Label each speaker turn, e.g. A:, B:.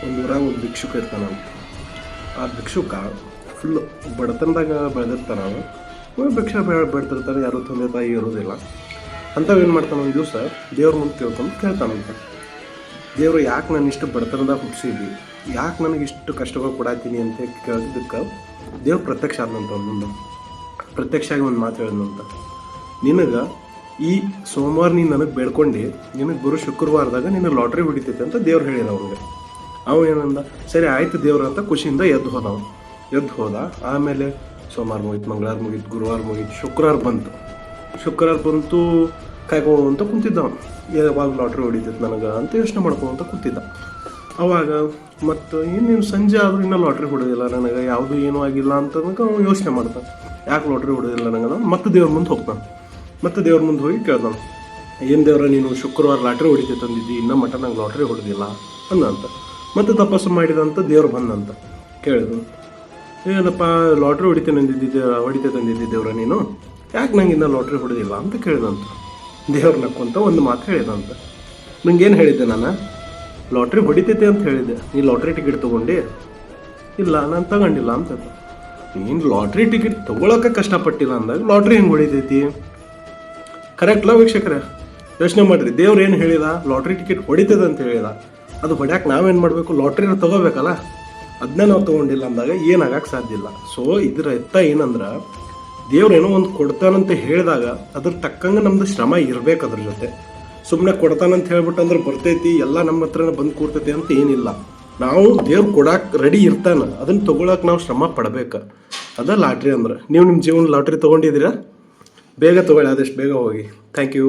A: ಒಂದು ಊರಾಗ ಒಂದು ಭಿಕ್ಷುಕ ಇರ್ತಾನ. ಆ ಭಿಕ್ಷುಕ ಫುಲ್ಲು ಬಡತನದಾಗ ಬೆಳೆದಿರ್ತಾನೆ. ಅವನು ಭಿಕ್ಷೆ ಬೆಳೆದಿರ್ತಾನೆ, ಯಾರೂ ತಂದೆ ತಾಯಿ ಇರೋದಿಲ್ಲ. ಅಂಥವೇನು ಮಾಡ್ತಾನೆ, ಒಂದು ದಿವಸ ದೇವ್ರ ಮುಂದೆ ಕೇಳ್ತಾನಂತ, ದೇವರು ಯಾಕೆ ನಾನು ಇಷ್ಟು ಬಡತನದಾಗ ಹುಟ್ಟಿಸಿದ್ವಿ, ಯಾಕೆ ನನಗೆ ಇಷ್ಟು ಕಷ್ಟಗಳು ಕೊಡಾತೀನಿ ಅಂತ ಕೇಳಿದ್ದಕ್ಕೆ ದೇವ್ರು ಪ್ರತ್ಯಕ್ಷ ಆದಂತ ಮುಂದೆ ಪ್ರತ್ಯಕ್ಷ ಆಗಿ ಒಂದು ಮಾತು ಹೇಳಿದಂತ, ನಿನಗೆ ಈ ಸೋಮವಾರ ನೀನು ನನಗೆ ಬೇಡ್ಕೊಂಡು ನಿನಗೆ ಬರೋ ಶುಕ್ರವಾರದಾಗ ನಿನಗೆ ಲಾಟ್ರಿ ಹೊಡಿತೈತೆ ಅಂತ ದೇವ್ರು ಹೇಳಿದ ಅವನಿಗೆ. ಅವ ಏನಂದ, ಸರಿ ಆಯಿತು ದೇವ್ರ ಅಂತ ಖುಷಿಯಿಂದ ಎದ್ದು ಹೋದ. ಆಮೇಲೆ ಸೋಮವಾರ ಮುಗೀತು, ಮಂಗಳವಾರ ಮುಗೀತು, ಗುರುವಾರ ಮುಗೀತು, ಶುಕ್ರವಾರ ಬಂತು ಕಾಯ್ಕೊಂತ ಕುಂತಿದ್ದ. ಯಾವಾಗ ಲಾಟ್ರಿ ಹೊಡಿತೈತೆ ನನಗೆ ಅಂತ ಯೋಚನೆ ಮಾಡ್ಕೊಂತ ಕೂತಿದ್ದ. ಅವಾಗ ಮತ್ತು ಇನ್ನೇನು ಸಂಜೆ ಆದರೂ ಇನ್ನೂ ಲಾಟ್ರಿ ಹೊಡೋದಿಲ್ಲ ನನಗೆ, ಯಾವುದು ಏನೂ ಆಗಿಲ್ಲ ಅಂತ ಅವ್ನು ಯೋಚನೆ ಮಾಡ್ತಾನೆ, ಯಾಕೆ ಲಾಟ್ರಿ ಹೊಡೋದಿಲ್ಲ ನನಗೆ. ಮತ್ತೆ ದೇವ್ರ ಮುಂದೆ ಹೋಗ್ತಾನೆ. ಮತ್ತೆ ದೇವ್ರ ಮುಂದೆ ಹೋಗಿ ಕೇಳ್ದಾನೆ, ಏನು ದೇವ್ರ ನೀನು ಶುಕ್ರವಾರ ಲಾಟ್ರಿ ಹೊಡಿತೈತೆ ತಂದಿದ್ದಿ, ಇನ್ನೂ ಮಟ್ಟ ನಂಗೆ ಲಾಟ್ರಿ ಹೊಡೆದಿಲ್ಲ ಅಂದಂತ. ಮತ್ತೆ ತಪಸ್ಸು ಮಾಡಿದಂತ ದೇವ್ರು ಬಂದಂತ ಕೇಳಿದ್ರು, ಏನಪ್ಪ ಲಾಟ್ರಿ ಹೊಡಿತೈತೆ ತಂದಿದ್ದಿ ದೇವ್ರ ನೀನು, ಯಾಕೆ ನಂಗೆ ಇನ್ನೂ ಲಾಟ್ರಿ ಹೊಡೆದಿಲ್ಲ ಅಂತ ಕೇಳಿದಂತ. ದೇವ್ರ ನಕ್ಕೊಂತ ಒಂದು ಮಾತು ಹೇಳಿದಂತ, ನಂಗೇನು ಹೇಳಿದ್ದೆ ನಾನು, ಲಾಟ್ರಿ ಹೊಡಿತೈತೆ ಅಂತ ಹೇಳಿದ್ದೆ, ನೀ ಲಾಟ್ರಿ ಟಿಕೆಟ್ ತೊಗೊಂಡು, ಇಲ್ಲ ನಾನು ತಗೊಂಡಿಲ್ಲ ಅಂತ. ನೀನು ಲಾಟ್ರಿ ಟಿಕೆಟ್ ತೊಗೊಳಕ್ಕೆ ಕಷ್ಟಪಟ್ಟಿಲ್ಲ ಅಂದಾಗ ಲಾಟ್ರಿ ಹೆಂಗೆ ಹೊಡಿತೈತಿ? ಕರೆಕ್ಟ್ಲ ವೀಕ್ಷಕರೇ? ಯೋಚನೆ ಮಾಡಿರಿ, ದೇವ್ರು ಏನು ಹೇಳಿದ, ಲಾಟ್ರಿ ಟಿಕೆಟ್ ಹೊಡಿತದೆ ಅಂತ ಹೇಳಿದ. ಅದು ಹೊಡ್ಯಾಕೆ ನಾವೇನು ಮಾಡಬೇಕು, ಲಾಟ್ರಿನ ತೊಗೋಬೇಕಲ್ಲ, ಅದನ್ನೇ ನಾವು ತೊಗೊಂಡಿಲ್ಲ ಅಂದಾಗ ಏನಾಗಕ್ಕೆ ಸಾಧ್ಯ ಇಲ್ಲ. ಸೊ ಇದರ ಎತ್ತ ಏನಂದ್ರೆ, ದೇವ್ರೇನೋ ಒಂದು ಕೊಡ್ತಾನಂತ ಹೇಳಿದಾಗ ಅದ್ರ ತಕ್ಕಂಗೆ ನಮ್ದು ಶ್ರಮ ಇರಬೇಕು ಅದ್ರ ಜೊತೆ. ಸುಮ್ಮನೆ ಕೊಡ್ತಾನಂತ ಹೇಳ್ಬಿಟ್ಟು ಅಂದ್ರೆ ಬರ್ತೈತಿ ಎಲ್ಲ ನಮ್ಮ ಹತ್ರನೇ ಬಂದು ಕೂರ್ತೈತಿ ಅಂತ ಏನಿಲ್ಲ. ನಾವು ದೇವ್ರು ಕೊಡಕ್ಕೆ ರೆಡಿ ಇರ್ತಾನೆ, ಅದನ್ನು ತೊಗೊಳಕ್ಕೆ ನಾವು ಶ್ರಮ ಪಡ್ಬೇಕು. ಅದ ಲಾಟ್ರಿ ಅಂದ್ರೆ. ನೀವು ನಿಮ್ಮ ಜೀವನ ಲಾಟ್ರಿ ತೊಗೊಂಡಿದ್ದೀರಾ? ಬೇಗ ತೊಗೊಳ್ಳಿ, ಆದಷ್ಟು ಬೇಗ ಹೋಗಿ. Thank you.